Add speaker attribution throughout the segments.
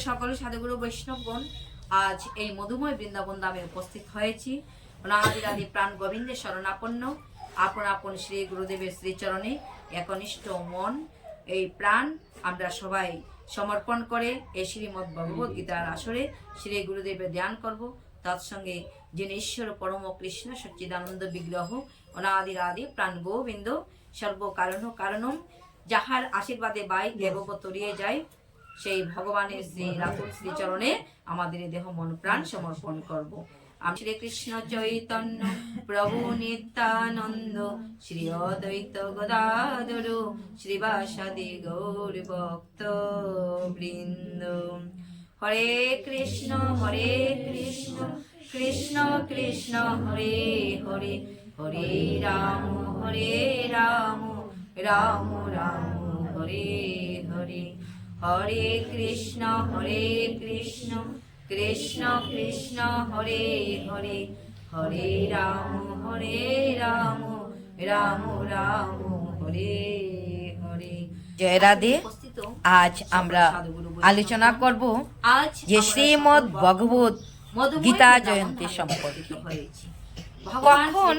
Speaker 1: সকল সাধুগুরু বৈষ্ণবগণ আজ এই মধুময় বৃন্দাবন ধামে উপস্থিত হয়েছি। অনাদিরাদি প্রাণ গোবিন্দের শরণাপন্ন আপন আপন শ্রী গুরুদেবের শ্রীচরণে একনিষ্ঠ মন এই প্রাণ আমরা সবাই সমর্পণ করে এই শ্রীমদ্ ভগবদ গীতার আসরে শ্রী গুরুদেবের ধ্যান করব। তৎসঙ্গে যিনি ঈশ্বর পরম কৃষ্ণ সচ্চিদানন্দ বিগ্রহ অনাদিরাদি প্রাণ গোবিন্দ সর্বকারণ কারণম, যাহার আশীর্বাদে বাই দেবগ তরিয়ে যায়, সেই ভগবানের শ্রী রাতুল শ্রীচরণে আমাদের দেহ মন প্রাণ সমর্পণ করব। আমি শ্রীকৃষ্ণ চৈতন্য প্রভু নিত্যানন্দ শ্রী অদ্বৈত গদাধর শ্রীবাসাদি গৌর ভক্ত বৃন্দ। হরে কৃষ্ণ কৃষ্ণ কৃষ্ণ হরে হরে, হরে রাম রাম রাম হরে হরে। হরে কৃষ্ণ কৃষ্ণ কৃষ্ণ হরে হরে, হরে রাম রাম রাম হরে হরে। জয় রাধে। আজ আমরা আলোচনা করব যে শ্রীমদ্ ভগবত গীতা জয়ন্তী সম্পর্কে। কখন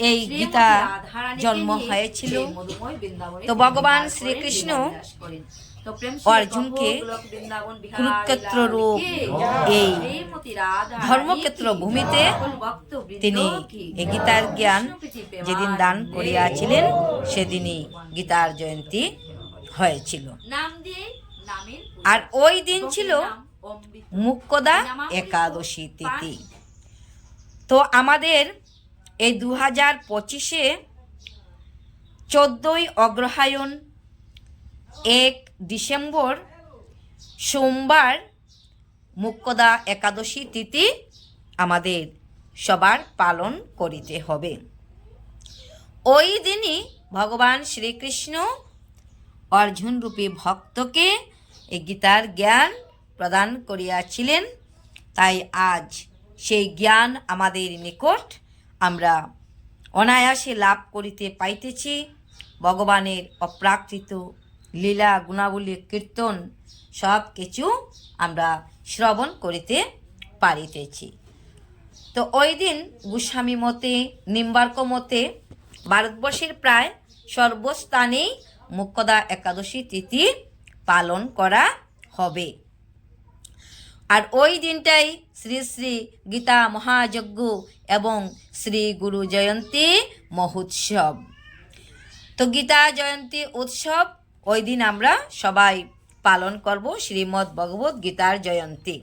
Speaker 1: এই গীতা জন্ম হয়েছিল? তো ভগবান শ্রীকৃষ্ণ অর্জুনকে কুরুক্ষেত্র রূপ এই ধর্মক্ষেত্র ভূমিতে তিনি এই গীতার জ্ঞান যেদিন দান করিয়াছিলেন সেদিনই গীতার জয়ন্তী হয়েছিল। আর ওই দিন ছিল মুখ্যদা একাদশী তিথি। তো আমাদের এই 2025-এ 14ই অগ্রহায়ণ 1 ডিসেম্বর সোমবার মুখ্যদা একাদশী তিথি আমাদের সবার পালন করিতে হবে। ওই দিনই ভগবান শ্রীকৃষ্ণ অর্জুন রূপী ভক্তকে এই গীতার জ্ঞান প্রদান করিয়াছিলেন। তাই আজ সেই জ্ঞান আমাদের নিকট আমরা অনায়াসে লাভ করিতে পাইতেছি। ভগবানের অপ্রাকৃত লীলা গুণাবলী কীর্তন সব কিছু আমরা শ্রবণ করিতে পারিতেছি। তো ওই দিন গোস্বামী মতে, নিম্বার্ক মতে ভারতবর্ষের প্রায় সর্বস্থানেই মুখ্যদা একাদশী তিথি পালন করা হবে। আর ওই দিনটাই শ্রী শ্রী গীতা মহাযজ্ঞ এবং শ্রী গুরু জয়ন্তী মহোৎসব। তো গীতা জয়ন্তী উৎসব ওই দিন আমরা সবাই পালন করব, শ্রীমদ্ ভগবত গীতার জয়ন্তী।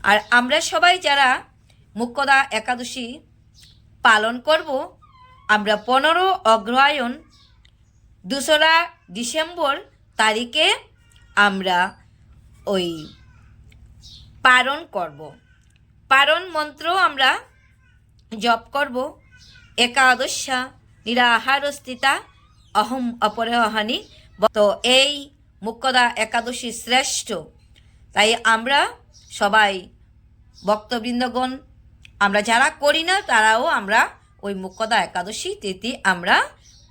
Speaker 1: আর আমরা সবাই যারা মুখ্যদা একাদশী পালন করব, আমরা 15 অগ্রহায়ণ 2রা ডিসেম্বর তারিখে আমরা ওই পারণ করব। পারণ মন্ত্র আমরা জপ করব। একাদশা নিরাহারস্থিতা অহম অপরহানি। তো এই মুখ্যদা একাদশী শ্রেষ্ঠ, তাই আমরা সবাই ভক্তবৃন্দগণ আমরা যারা করি না তারাও আমরা ওই মুখ্যদা একাদশী তিথি আমরা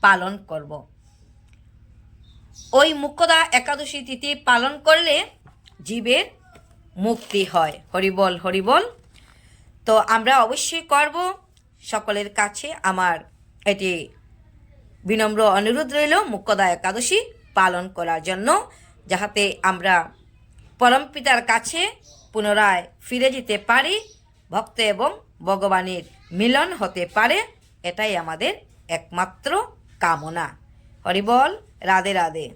Speaker 1: পালন করব। ওই মুখ্যদা একাদশী তিথি পালন করলে জীবের মুক্তি হয়। হরিবল হরিবল। তো আমরা অবশ্যই করব। সকলের কাছে আমার এটি বিনম্র অনুরোধ রইল মুখ্যদা একাদশী পালন করার জন্য, যাহাতে আমরা পরমপিতার কাছে পুনরায় ফিরে যেতে পারি, ভক্ত এবং ভগবানের মিলন হতে পারে। এটাই আমাদের একমাত্র কামনা। হরিবল। রাধে রাধে।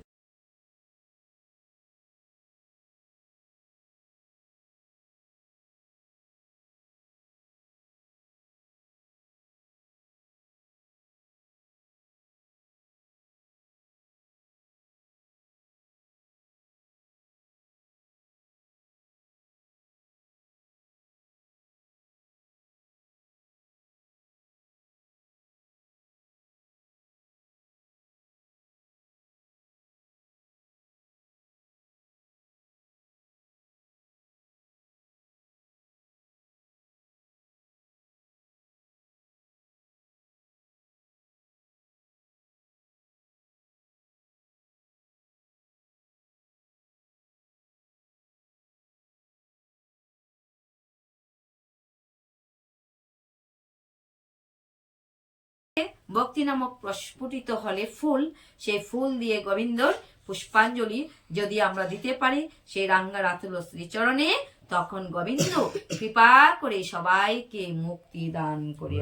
Speaker 1: ভক্তি নামক প্রস্ফুটিত হলে ফুল, সেই ফুল দিয়ে গোবিন্দর পুষ্পাঞ্জলি যদি আমরা দিতে পারি সেই রাঙ্গারাতুল শ্রীচরণে, তখন গোবিন্দ কৃপা করে সবাইকে মুক্তি দান করে।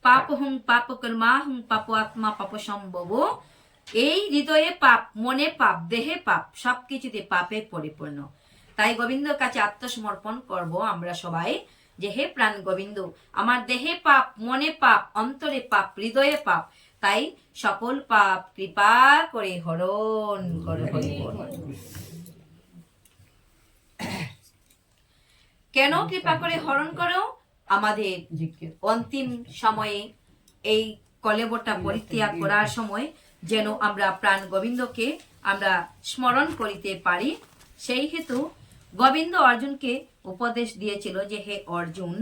Speaker 1: পাপ হুং পাপ কর্মা হুং পাপ আত্মা পাপ সম্ভব। এই হৃদয়ে পাপ, মনে পাপ, দেহে পাপ, সবকিছুতে পাপে পরিপূর্ণ। তাই গোবিন্দর কাছে আত্মসমর্পণ করব আমরা সবাই, যে হে প্রাণ গোবিন্দ, আমার দেহে পাপ, মনে পাপ, অন্তরে পাপ, হৃদয়ে পাপ, তাই সকল পাপ কৃপা করে হরণ করো। কেন কৃপা করে হরণ করো? আমাদের অন্তিম সময়ে এই কলেবরটা পরিত্যাগ করার সময় যেন আমরা প্রাণ গোবিন্দকে আমরা স্মরণ করিতে পারি। সেই হেতু গোবিন্দ অর্জুনকে উপদেশ দিয়েছিল যে হে অর্জুন,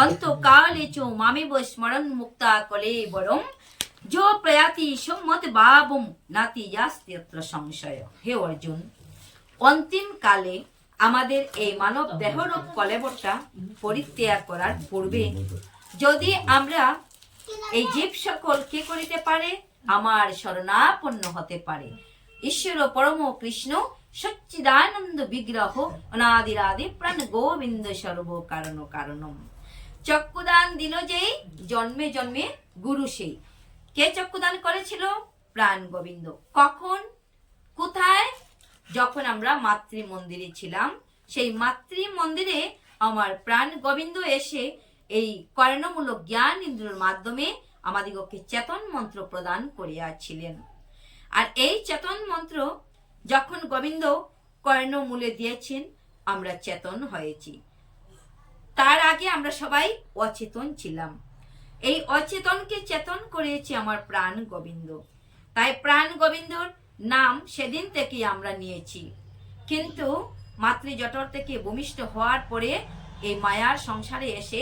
Speaker 1: অন্তকালে চ মামেব স্মরণ মুক্তা কলে বরম যো প্রয়াতি সম্মত বাবম নাতি ইয়াস্ত্যত্র সংশয়। হে অর্জুন, অন্তিম কালে আমাদের এই মানব দেহরূপ কলেবরটা পরিত্যাগ করার পূর্বে যদি আমরা এই জীব সকল কি করিতে পারে? আমার শরণাপন্ন হতে পারে। ঈশ্বর পরম কৃষ্ণ সচ্চিদানন্দ বিগ্রহ অনাদিরাদি প্রাণ গোবিন্দ সর্ব কারণ কারণম। চক্ষুদান দিল যেই, জন্মে জন্মে গুরু সেই। কে চক্ষুদান করেছিল? প্রাণ গোবিন্দ। কখন, কোথায়? যখন আমরা মাতৃ মন্দিরে ছিলাম, সেই মাতৃ মন্দিরে আমার প্রাণ গোবিন্দ এসে এই কর্ণমূলক জ্ঞান ইন্দ্রের মাধ্যমে আমাদিগকে চেতন মন্ত্র প্রদান করিয়াছিলেন। আর এই চেতন মন্ত্র যখন গোবিন্দ কর্ণমূলে দিয়েছেন, আমরা চেতন হয়েছি। তার আগে আমরা সবাই অচেতন ছিলাম। এই অচেতনকে চেতন করেছে আমার প্রাণ গোবিন্দ। তাই প্রাণ গোবিন্দর নাম সেদিন থেকে আমরা নিয়েছি। কিন্তু মাতৃজঠর থেকে ভূমিষ্ঠ হওয়ার পরে এই মায়ার সংসারে এসে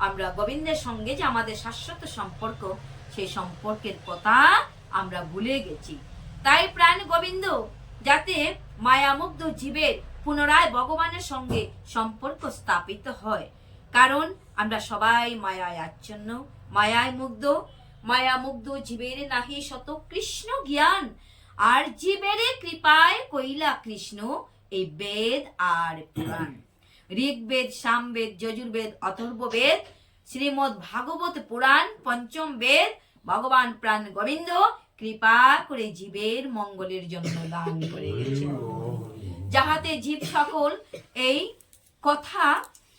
Speaker 1: আমরা গোবিন্দের সঙ্গে যে আমাদের শাশ্বত সম্পর্ক, সেই সম্পর্কের কথা আমরা ভুলে গেছি। তাই প্রাণ গোবিন্দ যাতে মায়ামুগ্ধ জীবের পুনরায় ভগবানের সঙ্গে সম্পর্ক স্থাপিত হয়, কারণ আমরা সবাই মায়ায় আচ্ছন্ন, মায়ায় মুগ্ধ। মায়ামুগ্ধ জীবের নাহি শত কৃষ্ণ জ্ঞান, আর জীবের কৃপায় কইলা কৃষ্ণ এই বেদ আর পুরাণ। ঋগ্বেদ, সামবেদ, যজুর্বেদ, অথর্ববেদ, শ্রীমদ ভাগবত পুরাণ, পঞ্চম বেদ ভগবান প্রাণ গোবিন্দ কৃপা করে জীবের মঙ্গলের জন্য দান করে গেছেন, যাহাতে জীব সকল এই কথা,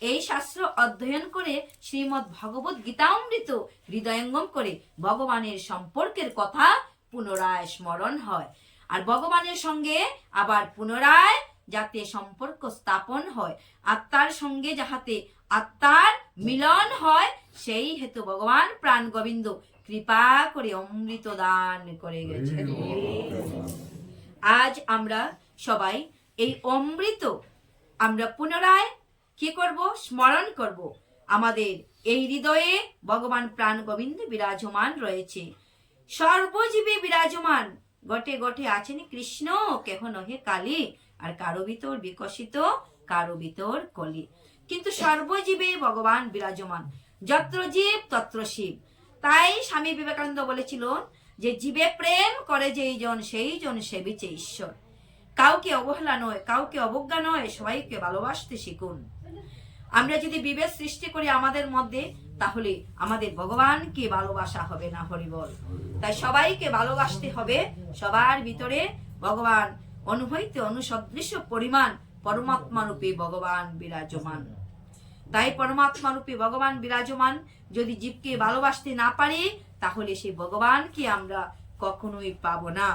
Speaker 1: এই শাস্ত্র অধ্যয়ন করে শ্রীমদ ভগবত গীতামৃত হৃদয়ঙ্গম করে ভগবানের সম্পর্কের কথা পুনরায় স্মরণ হয়। আর ভগবানের সঙ্গে আবার পুনরায় যাতে সম্পর্ক স্থাপন হয়, আত্মার সঙ্গে যাহাতে আত্মার মিলন হয়, সেই হেতু ভগবান প্রাণ গোবিন্দ কৃপা করে অমৃত দান করে গেছেন। আজ আমরা সবাই এই অমৃত আমরা পুনরায় কি করব? স্মরণ করব। আমাদের এই হৃদয়ে ভগবান প্রাণ গোবিন্দ বিরাজমান রয়েছে, সর্বজীবে বিরাজমান। গটে গটে আছেন কৃষ্ণ, কেহ নহে কালী, আর কারো ভিতর বিকশিত, কারো ভিতর কলি। কিন্তু সর্বজীবে ভগবান বিরাজমান, যত্র জীব তত্র শিব। তাই স্বামী বিবেকানন্দ বলেছিল যে জীবে প্রেম করে যেই জন, সেই জন সেবিছে ঈশ্বর। কাউকে অবহেলা নয়, কাউকে অবজ্ঞা নয়, সবাইকে ভালোবাসতে শিখুন। আমরা যদি বিভেদ সৃষ্টি করি আমাদের মধ্যে, তাহলে আমাদের ভগবানকে ভালোবাসা হবে না। হরিবল। তাই সবাইকে ভালোবাসতে হবে। সবার ভিতরে ভগবান অনুহৈতে অনুসদৃশ্য পরিমাণ পরমাত্মা রূপে ভগবান বিরাজমান। তাই পরমাত্মা রূপে ভগবান বিরাজমান যদি জীবকে ভালোবাসতে না পারি, তাহলে সেই ভগবানকে আমরা কখনোই পাবো না।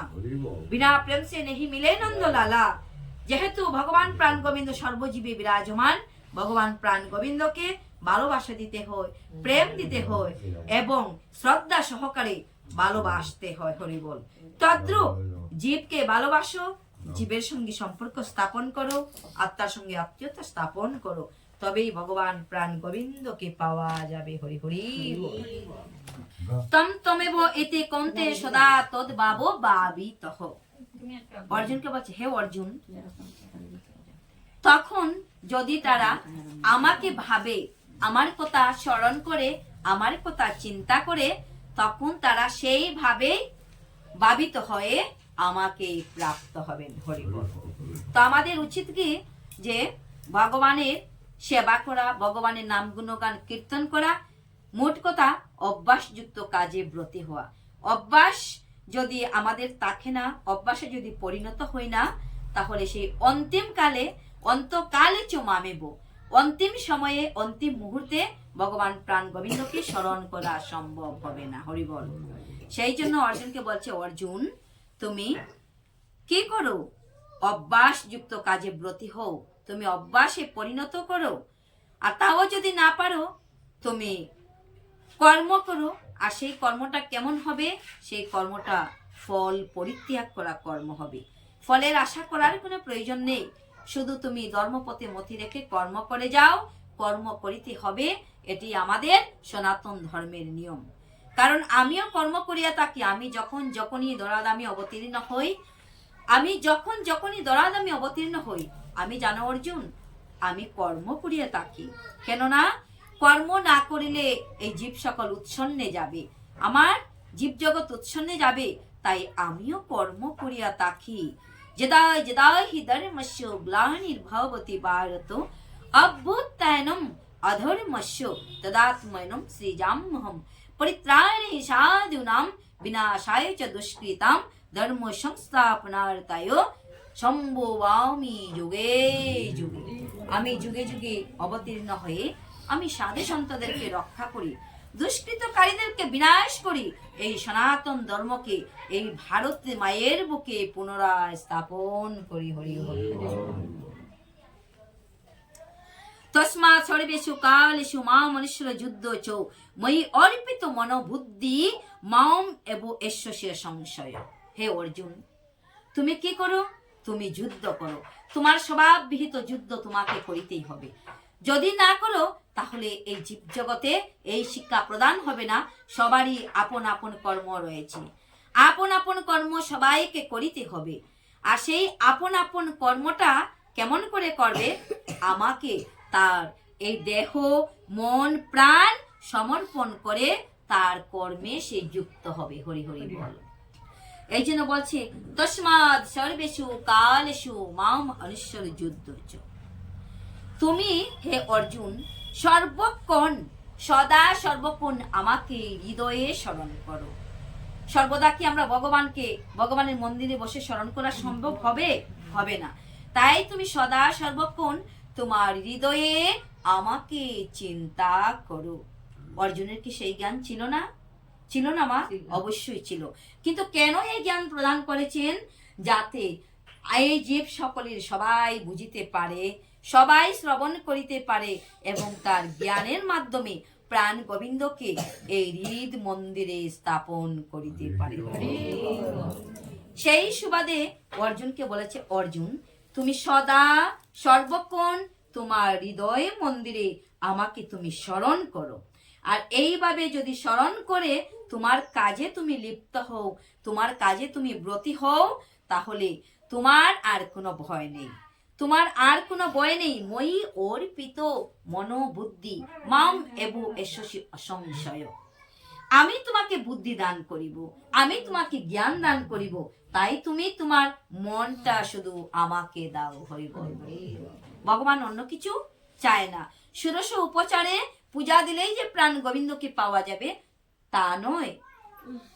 Speaker 1: বিনা প্রেম সে নেহি মিলে নন্দলালা। যেহেতু ভগবান প্রাণ গোবিন্দ সর্বজীবে বিরাজমান, ভগবান প্রাণ গোবিন্দকে ভালোবাসা দিতে হয়, প্রেম দিতে হয় এবং শ্রদ্ধা সহকারে ভালোবাসতে হয়। হরিবল। তদ্রূপ জীবকে ভালোবাসো, জীবের সঙ্গে সম্পর্ক স্থাপন করো, আত্মার সঙ্গে আত্মীয়তা স্থাপন করো, তবেই ভগবান প্রাণ গোবিন্দকে পাওয়া যাবে। হরি হরি। তম তমেব এতে কন্তে সদা তদ বাবো ভাবিতঃ। অর্জুনকে বলছে, হে অর্জুন, তখন যদি তারা আমাকে ভাবে, আমার কথা স্মরণ করে, আমার কথা চিন্তা করে, তখন তারা সেইভাবে ভাবিত হয়ে আমাকে প্রাপ্ত হবেন। হরি বল। তো আমাদের উচিত কি যে ভগবানের সেবা করা, ভগবানের নাম গুণগান কীর্তন করা, মোট কথা অভ্যাসযুক্ত কাজে ব্রতী হওয়া। অভ্যাস যদি আমাদের থাকে না, অভ্যাসে যদি পরিণত হই না, তাহলে সেই অন্তকালে চমামেব, অন্তিম সময়ে, অন্তিম মুহূর্তে ভগবান প্রাণ গোবিন্দকে স্মরণ করা সম্ভব হবে না। হরি বল। সেই জন্য অর্জুনকে বলছে, অর্জুন তুমি কি করো? অভ্যাসযুক্ত কাজে ব্রতী হও, তুমি অভ্যাসে পরিণত করো। আর তাও যদি না পারো, তুমি কর্ম করো। আর সেই কর্মটা কেমন হবে? সেই কর্মটা ফল পরিত্যাগ করা কর্ম হবে। ফলের আশা করার কোনো প্রয়োজন নেই। শুধু তুমি ধর্মপথে মতি রেখে কর্ম করে যাও, কর্ম করিতে হবে। এটি আমাদের সনাতন ধর্মের নিয়ম। কারণ আমিও কর্ম করিয়া থাকি। আমি যখনই ধরাধামে অবতীর্ণ হই, আমি জানো অর্জুন, আমি কর্ম করিয়া থাকি। কেননা কর্ম না করিলে এই জীব সকল উচ্ছন্নে যাবে, আমার জীব জগৎ উচ্ছন্নে যাবে। তাই আমিও কর্ম করিয়া থাকি। যদায় যদায় হি ধর্মস্য গ্লানির্ভবতি ভারত অভ্যুত্থানম অধর্মস্য তদাত্মনম সৃজাম্যহম পরিত্রাণে সাধূনাম বিনাশায় চ দুষ্কৃতাম ধর্ম সংস্থাপনার্থায় সম্ভবামি যুগে যুগে। আমি যুগে যুগে অবতীর্ণ হয়ে আমি সাধু সন্তদেরকে রক্ষা করি, দুষ্কৃতকারীদেরকে বিনাশ করি, এই সনাতন ধর্মকে এই ভারত মায়ের বুকে পুনরায় স্থাপন করি। হরি হরি। তস্মাৎ সর্বেষু কালেষু মাম মনুষ্যর যুদ্ধ চ ময়ি অর্পিত মনোবুদ্ধি মাম এব এশ্বস্য সংশয়। হে অর্জুন, তুমি কি করো? তুমি যুদ্ধ করো। তোমার স্বভাব বিহিত যুদ্ধ তোমাকে করিতেই হবে। যদি না করো, তাহলে এই জীব জগতে এই শিক্ষা প্রদান হবে না। সবারই আপন আপন কর্ম রয়েছে, আপন আপন কর্ম সবাইকে করিতে হবে। আর সেই আপন আপন কর্মটা কেমন করে করবে? আমাকে তার এই দেহ, মন, প্রাণ সমর্পণ করে তার কর্মে সে যুক্ত হবে। হরি হরি বল। এই জন্য বলছে, তস্মাৎ সর্বেষু কালেষু মাম অনুষ্যর যুদ্ধ চ। তুমি হে অর্জুন সর্বক্ষণ, সদা সর্বক্ষণ আমাকে হৃদয়ে স্মরণ করো। সর্বদা কি আমরা ভগবানের মন্দিরে বসে স্মরণ করা সম্ভব হবে? হবে না। তাই তুমি সদা সর্বক্ষণ তোমার হৃদয়ে আমাকে চিন্তা করো। অর্জুনের কি সেই জ্ঞান ছিল না? ছিল না মা? অবশ্যই ছিল। কিন্তু কেন এই জ্ঞান প্রদান করেছেন? যাতে এই জীব সকলের সবাই বুঝিতে পারে, সবাই শ্রবণ করিতে পারে এবং তার জ্ঞানের মাধ্যমে প্রাণ গোবিন্দকে এই হৃদ মন্দিরে স্থাপন করিতে পারে। সেই সুবাদে অর্জুনকে বলেছে, অর্জুন তুমি সদা সর্বক্ষণ তোমার হৃদয় মন্দিরে আমাকে তুমি স্মরণ করো। আর এইভাবে যদি স্মরণ করে তোমার কাজে তুমি লিপ্ত হও, তোমার কাজে তুমি ব্রতী হও, তাহলে তোমার আর কোনো ভয় নেই, তোমার আর কোনো ভয় নেই। মই অর্পিত মনোবুদ্ধি মাম এবু এশ্বসি অসংশয়। আমি তোমাকে বুদ্ধি দান করিব, আমি তোমাকে জ্ঞান দান করিব। তাই তুমি তোমার মনটা শুধু আমাকে দাও। হরি বল। ভগবান অন্য কিছু চায় না। ষোড়শ উপচারে পূজা দিলেই যে প্রাণ গোবিন্দকে পাওয়া যাবে তা নয়।